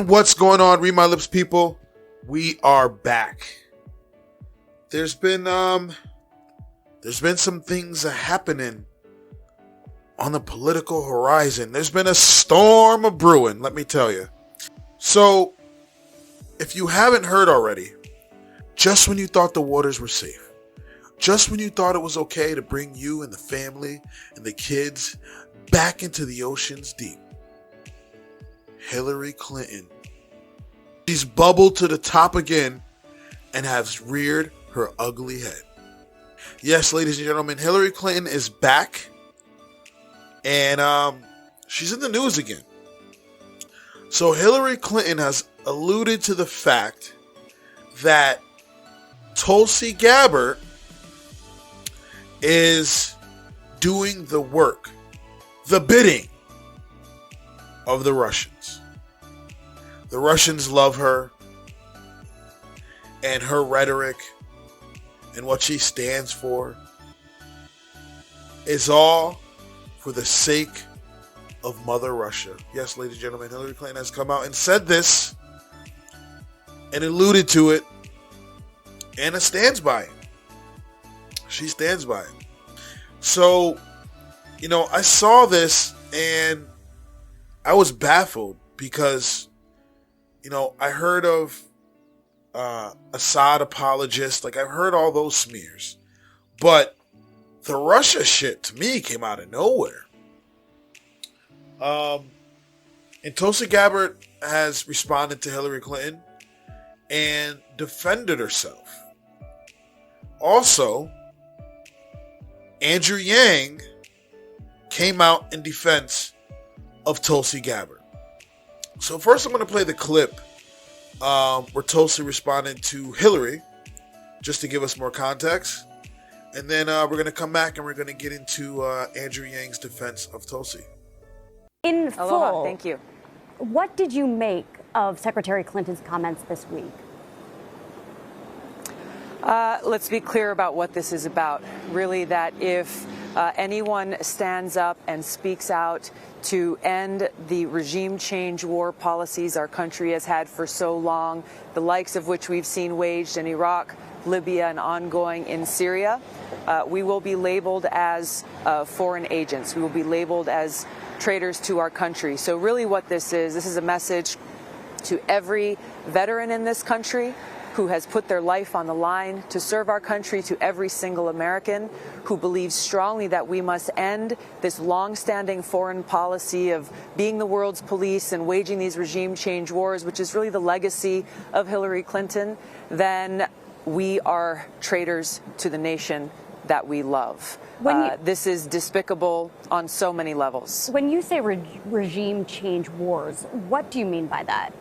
And what's going on, Read My Lips people? We are back. There's been some things happening on the political horizon. There's been a storm of brewing, let me tell you. So, if you haven't heard already, just when you thought the waters were safe, just when you thought it was okay to bring you and the family and the kids back into the oceans deep, Hillary Clinton, she's bubbled to the top again and has reared her ugly head. Yes, ladies and gentlemen, Hillary Clinton is back, and she's in the news again. So Hillary Clinton has alluded to the fact that Tulsi Gabbard is doing the work, the bidding of the Russians. The Russians love her and her rhetoric and what she stands for is all for the sake of Mother Russia. Yes, ladies and gentlemen, Hillary Clinton has come out and said this and alluded to it, and it stands by it. She stands by it. So, I saw this and I was baffled because, I heard of Assad apologists. Like, I've heard all those smears. But the Russia shit, to me, came out of nowhere. And Tulsi Gabbard has responded to Hillary Clinton and defended herself. Also, Andrew Yang came out in defense of Tulsi Gabbard. So first I'm going to play the clip where Tulsi responded to Hillary, just to give us more context. And then we're going to come back and we're going to get into Andrew Yang's defense of Tulsi. In full, Aloha, thank you. What did you make of Secretary Clinton's comments this week? Let's be clear about what this is about. Really, that if anyone stands up and speaks out to end the regime change war policies our country has had for so long, the likes of which we've seen waged in Iraq, Libya, and ongoing in Syria, we will be labeled as foreign agents. We will be labeled as traitors to our country. So really what this is a message to every veteran in this country who has put their life on the line to serve our country, to every single American who believes strongly that we must end this long-standing foreign policy of being the world's police and waging these regime change wars, which is really the legacy of Hillary Clinton, then we are traitors to the nation that we love. This is despicable on so many levels. When you say regime change wars, what do you mean by that?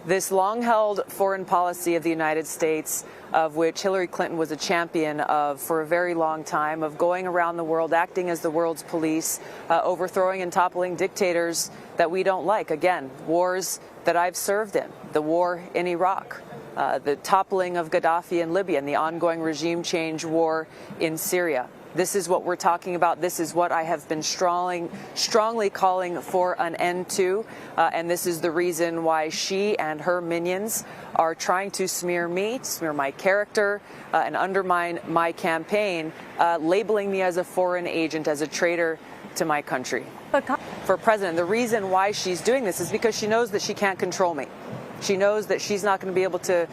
This long-held foreign policy of the United States, of which Hillary Clinton was a champion of for a very long time, of going around the world, acting as the world's police, overthrowing and toppling dictators that we don't like. Again, wars that I've served in, the war in Iraq, the toppling of Gaddafi in Libya, and the ongoing regime change war in Syria. This is what we're talking about. This is what I have been strongly calling for an end to. And this is the reason why she and her minions are trying to smear me, smear my character, and undermine my campaign, labeling me as a foreign agent, as a traitor to my country. For President, the reason why she's doing this is because she knows that she can't control me. She knows that she's not going to be able to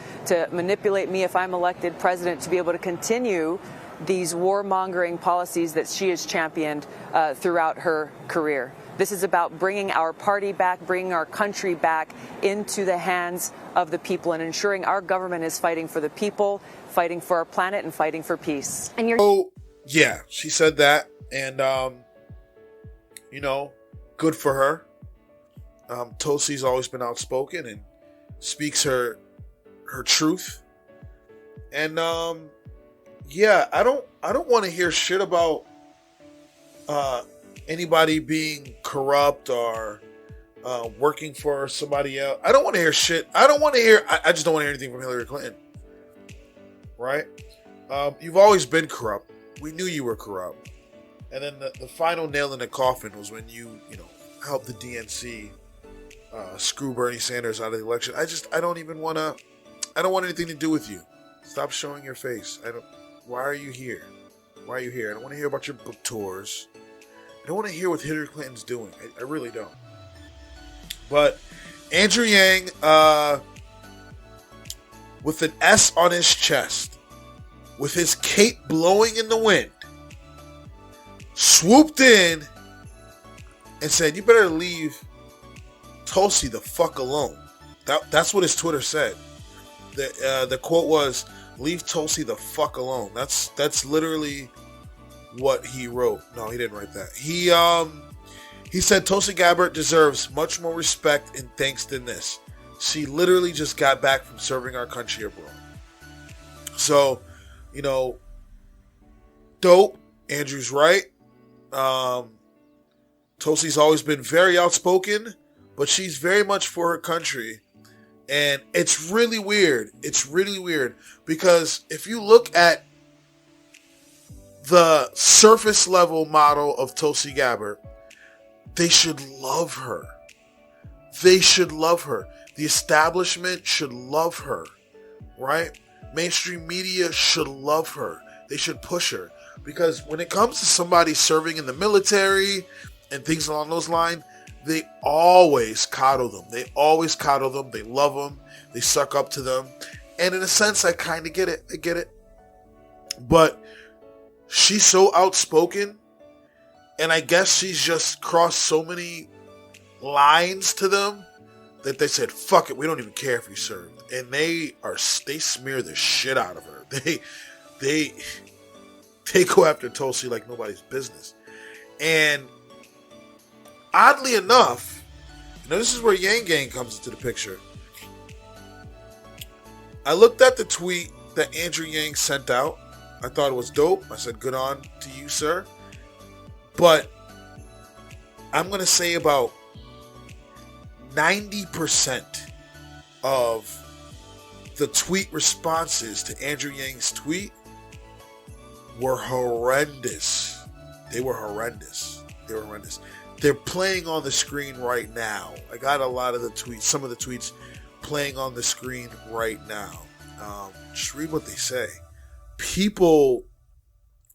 manipulate me if I'm elected president to be able to continue these warmongering policies that she has championed throughout her career. This is about bringing our party back, bringing our country back into the hands of the people, and ensuring our government is fighting for the people, fighting for our planet, and fighting for peace. And yeah, she said that, and good for her. Tulsi's always been outspoken and speaks her truth, and yeah, I don't want to hear shit about anybody being corrupt or working for somebody else. I don't want to hear shit. I just don't want to hear anything from Hillary Clinton. Right? You've always been corrupt. We knew you were corrupt. And then the final nail in the coffin was when you helped the DNC screw Bernie Sanders out of the election. I don't even want to. I don't want anything to do with you. Stop showing your face. Why are you here? Why are you here? I don't want to hear about your book tours. I don't want to hear what Hillary Clinton's doing. I really don't. But Andrew Yang, with an S on his chest, with his cape blowing in the wind, swooped in and said, "You better leave Tulsi the fuck alone." That's what his Twitter said. The quote was, "Leave Tulsi the fuck alone." That's literally what he wrote. No, he didn't write that. He said Tulsi Gabbard deserves much more respect and thanks than this. She literally just got back from serving our country abroad. So, dope. Andrew's right. Tulsi's always been very outspoken, but she's very much for her country. And it's really weird. It's really weird because if you look at the surface level model of Tulsi Gabbard, they should love her. They should love her. The establishment should love her, right? Mainstream media should love her. They should push her. Because when it comes to somebody serving in the military and things along those lines, they always coddle them. They always coddle them. They love them. They suck up to them. And in a sense, I kind of get it. I get it. But she's so outspoken. And I guess she's just crossed so many lines to them that they said, fuck it, we don't even care if you served. And they smear the shit out of her. They go after Tulsi like nobody's business. And oddly enough, this is where Yang Gang comes into the picture. I looked at the tweet that Andrew Yang sent out. I thought it was dope. I said, good on to you, sir. But I'm going to say about 90% of the tweet responses to Andrew Yang's tweet were horrendous. They were horrendous. They're playing on the screen right now. I got a lot of the tweets, some of the tweets playing on the screen right now. Just read what they say. People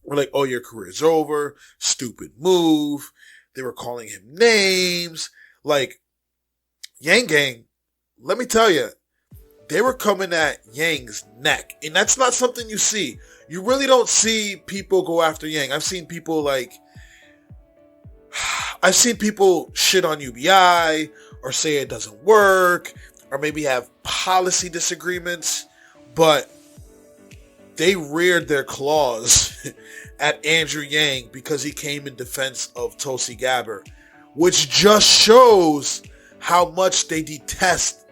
were like, oh, your career's over. Stupid move. They were calling him names. Like, Yang Gang, let me tell you, they were coming at Yang's neck. And that's not something you see. You really don't see people go after Yang. I've seen people shit on UBI or say it doesn't work or maybe have policy disagreements, but they reared their claws at Andrew Yang because he came in defense of Tulsi Gabbard, which just shows how much they detest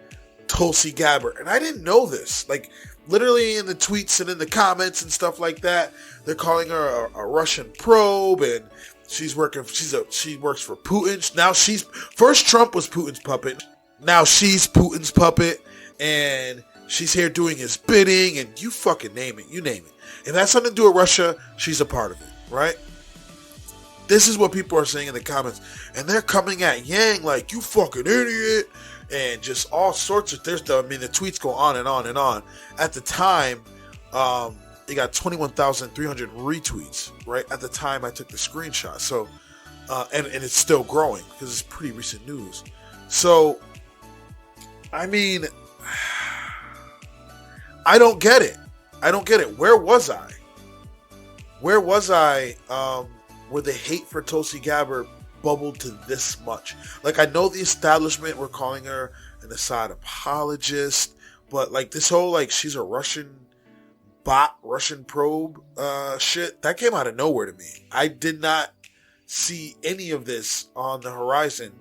Tulsi Gabbard. And I didn't know this. Like, literally in the tweets and in the comments and stuff like that, they're calling her a Russian probe, and she works for Putin. Now first Trump was Putin's puppet. Now she's Putin's puppet, and she's here doing his bidding, and you fucking name it. You name it. If that's something to do with Russia, she's a part of it, right? This is what people are saying in the comments. And they're coming at Yang like, you fucking idiot. And just all sorts of, the tweets go on and on and on. At the time, they got 21,300 retweets, right? At the time I took the screenshot. So, and it's still growing because it's pretty recent news. So, I mean, I don't get it. Where was I? Where the hate for Tulsi Gabbard bubbled to this much? Like, I know the establishment were calling her an Assad apologist, but like this whole like she's a Russian bot, Russian probe shit, that came out of nowhere to me. I did not see any of this on the horizon.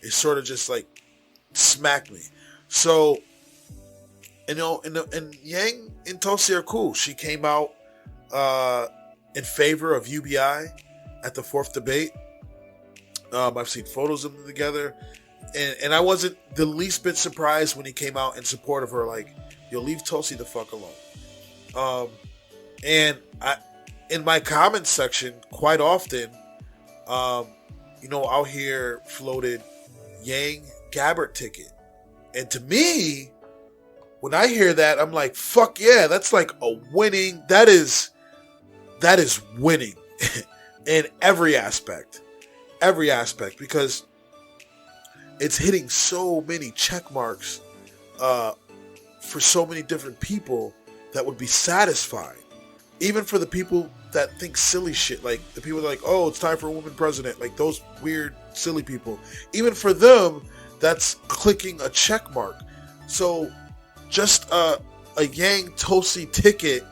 It sort of just like smacked me. So, and Yang and Tulsi are cool. She came out in favor of UBI at the 4th debate. I've seen photos of them together, and I wasn't the least bit surprised when he came out in support of her. Like, you'll leave Tulsi the fuck alone. And I, in my comments section, quite often, I'll hear floated Yang Gabbard ticket. And to me, when I hear that, I'm like, fuck yeah, that's like a winning. That is winning in every aspect. Every aspect, because it's hitting so many check marks for so many different people that would be satisfied. Even for the people that think silly shit, like the people that are like, oh, it's time for a woman president, like those weird, silly people. Even for them, that's clicking a check mark. So just a Yang Tulsi ticket,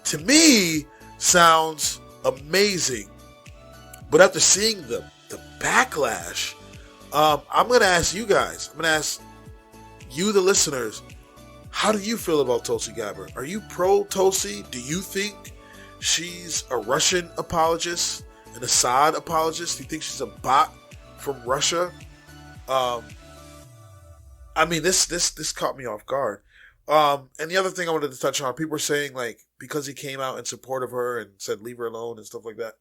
to me, sounds amazing. But after seeing the backlash, I'm going to ask you guys, I'm going to ask you, the listeners, how do you feel about Tulsi Gabbard? Are you pro Tulsi? Do you think she's a Russian apologist, an Assad apologist? Do you think she's a bot from Russia? I mean, this caught me off guard. And the other thing I wanted to touch on, people were saying, like, because he came out in support of her and said leave her alone and stuff like that,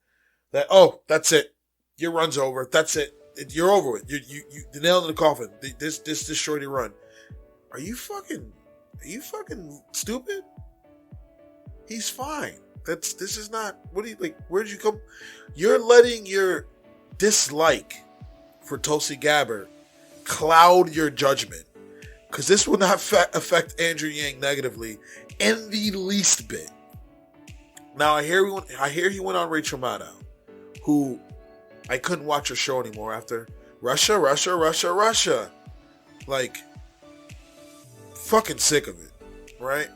oh, that's it, your run's over, that's it, you're over with, you the nail in the coffin, this shorty run. Are you fucking stupid? He's fine. This is not, what do you, like, where did you come? You're letting your dislike for Tulsi Gabbard cloud your judgment, because this will not affect Andrew Yang negatively in the least bit. Now I hear he went on Rachel Maddow, who I couldn't watch her show anymore after Russia. Like, fucking sick of it, right?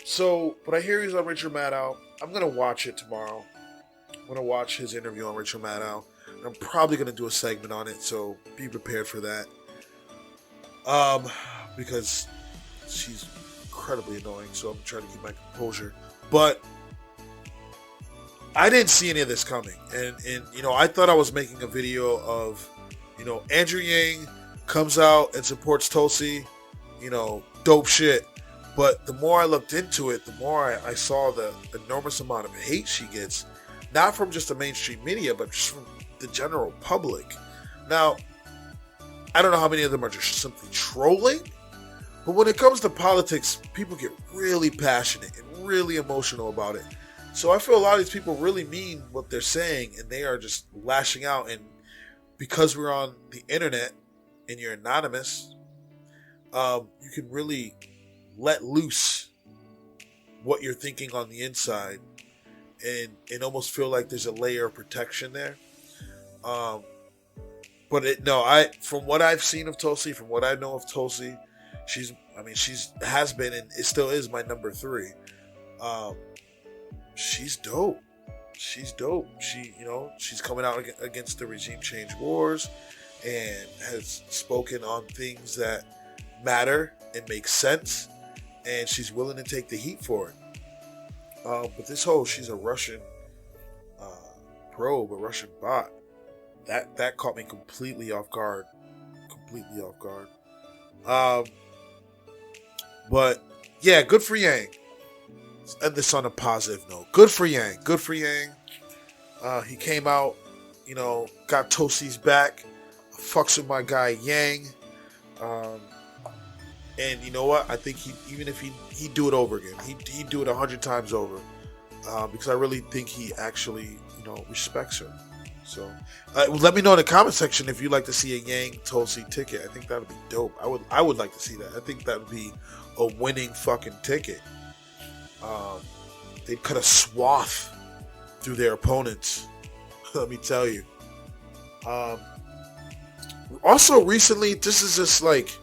So, but I hear he's on Rachel Maddow. I'm gonna watch it tomorrow. I'm gonna watch his interview on Rachel Maddow. I'm probably gonna do a segment on it, so be prepared for that. Because she's incredibly annoying, so I'm trying to keep my composure. But I didn't see any of this coming, and you know, I thought I was making a video of, you know, Andrew Yang comes out and supports Tulsi, you know, dope shit. But the more I looked into it, the more I saw the enormous amount of hate she gets, not from just the mainstream media, but just from the general public. Now, I don't know how many of them are just simply trolling, but when it comes to politics, people get really passionate and really emotional about it. So I feel a lot of these people really mean what they're saying, and they are just lashing out. And because we're on the internet and you're anonymous, you can really let loose what you're thinking on the inside, and almost feel like there's a layer of protection there. But from what I've seen of Tulsi, from what I know of Tulsi, she's has been, and it still is, my number 3. She's dope. She's dope. She's coming out against the regime change wars and has spoken on things that matter and make sense, and she's willing to take the heat for it. But this whole, she's a Russian probe, a Russian bot, that caught me completely off guard. But yeah, good for Yang. Let's end this on a positive note. Good for Yang. He came out, you know, got Tulsi's back, fucks with my guy Yang. And you know what? I think even if he'd do it over again, he'd do it 100 times over, because I really think he actually, you know, respects her. So let me know in the comment section if you'd like to see a Yang Tulsi ticket. I think that would be dope. I would like to see that. I think that would be a winning fucking ticket. They'd cut a swath through their opponents. Let me tell you. Also recently, this is just like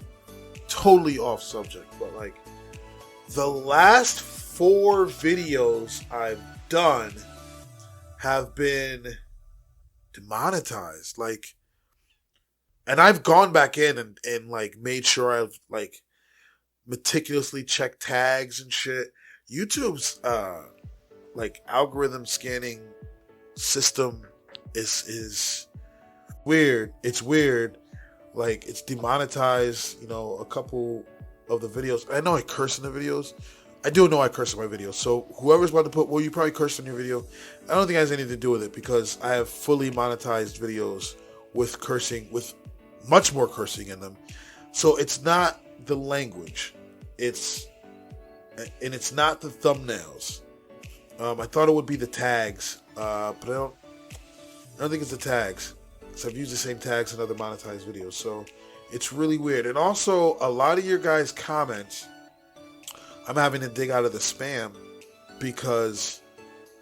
totally off subject, but like the last 4 videos I've done have been demonetized, like, and I've gone back in and like made sure I've like meticulously checked tags and shit. YouTube's like algorithm scanning system is weird. It's weird. Like, it's demonetized, you know, a couple of the videos. I know I curse in the videos. I do know I curse in my videos. So whoever's about to put, well, you probably cursed in your video, I don't think it has anything to do with it, because I have fully monetized videos with cursing, with much more cursing in them. So it's not the language, it's not the thumbnails. I thought it would be the tags, but I don't think it's the tags. So I've used the same tags in other monetized videos, so it's really weird. And also, a lot of your guys' comments, I'm having to dig out of the spam because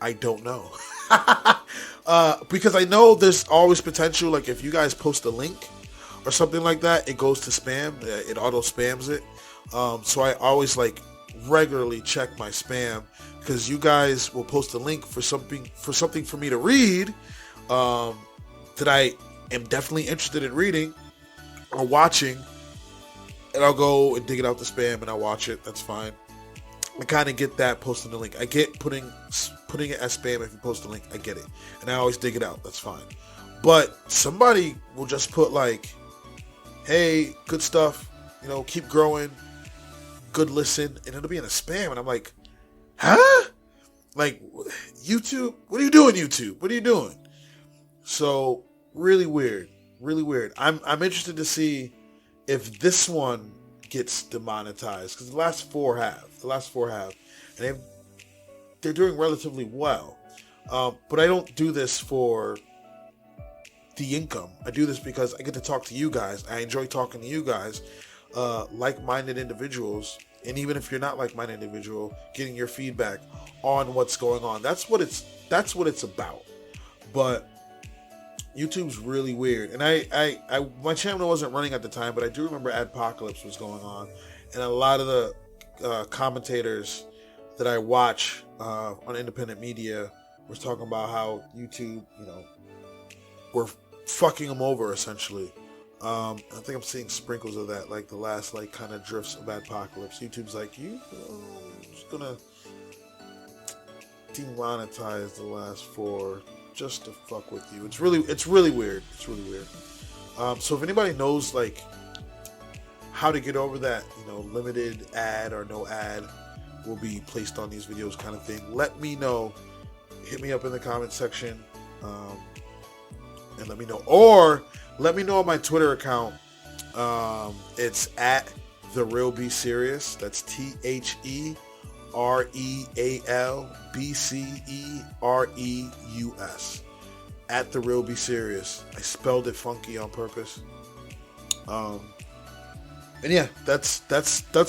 I don't know. Because I know there's always potential, like if you guys post a link or something like that, it goes to spam. It auto spams it. So I always like regularly check my spam, because you guys will post a link for something for me to read that I am definitely interested in reading or watching, and I'll go and dig it out the spam and I'll watch it. That's fine. I kind of get that posting the link. I get putting it as spam if you post a link. I get it, and I always dig it out. That's fine. But somebody will just put like, "Hey, good stuff. You know, keep growing. Good listen," and it'll be in a spam, and I'm like, "Huh? Like, YouTube? What are you doing, YouTube? What are you doing?" So really weird, really weird. I'm interested to see if this one gets demonetized, because the last four have, and they're doing relatively well. But I don't do this for the income. I do this because I get to talk to you guys. I enjoy talking to you guys, like-minded individuals. And even if you're not like-minded individual, getting your feedback on what's going on. That's what it's about. But YouTube's really weird. And I my channel wasn't running at the time, but I do remember Adpocalypse was going on, and a lot of the commentators that I watch on independent media was talking about how YouTube, were fucking them over essentially. I think I'm seeing sprinkles of that, like the last kind of drifts of Adpocalypse. YouTube's like, just gonna demonetize the last four just to fuck with you. It's really weird. It's really weird. So if anybody knows like how to get over that, limited ad or no ad will be placed on these videos kind of thing, let me know. Hit me up in the comment section, and let me know. Or let me know on my Twitter account. It's at TheRealBCereus. That's TheRealBCereus. At TheRealBCereus. I spelled it funky on purpose. And yeah, that's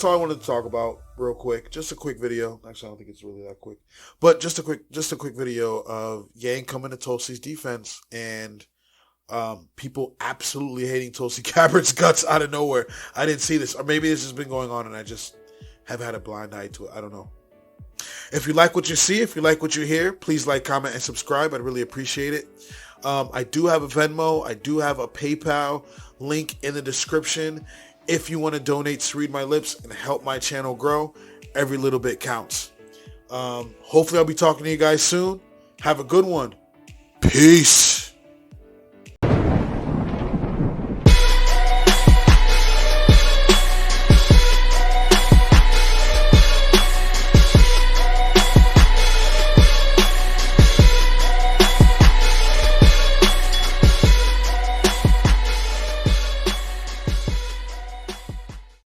all I wanted to talk about real quick. Just a quick video. Actually, I don't think it's really that quick, but just a quick video of Yang coming to Tulsi's defense, and people absolutely hating Tulsi Gabbard's guts out of nowhere. I didn't see this, or maybe this has been going on and I just have had a blind eye to it. I don't know. If you like what you see, if you like what you hear, please like, comment, and subscribe. I'd really appreciate it. I do have a Venmo. I do have a PayPal link in the description. If you want to donate to Read My Lips and help my channel grow, every little bit counts. Hopefully I'll be talking to you guys soon. Have a good one. Peace.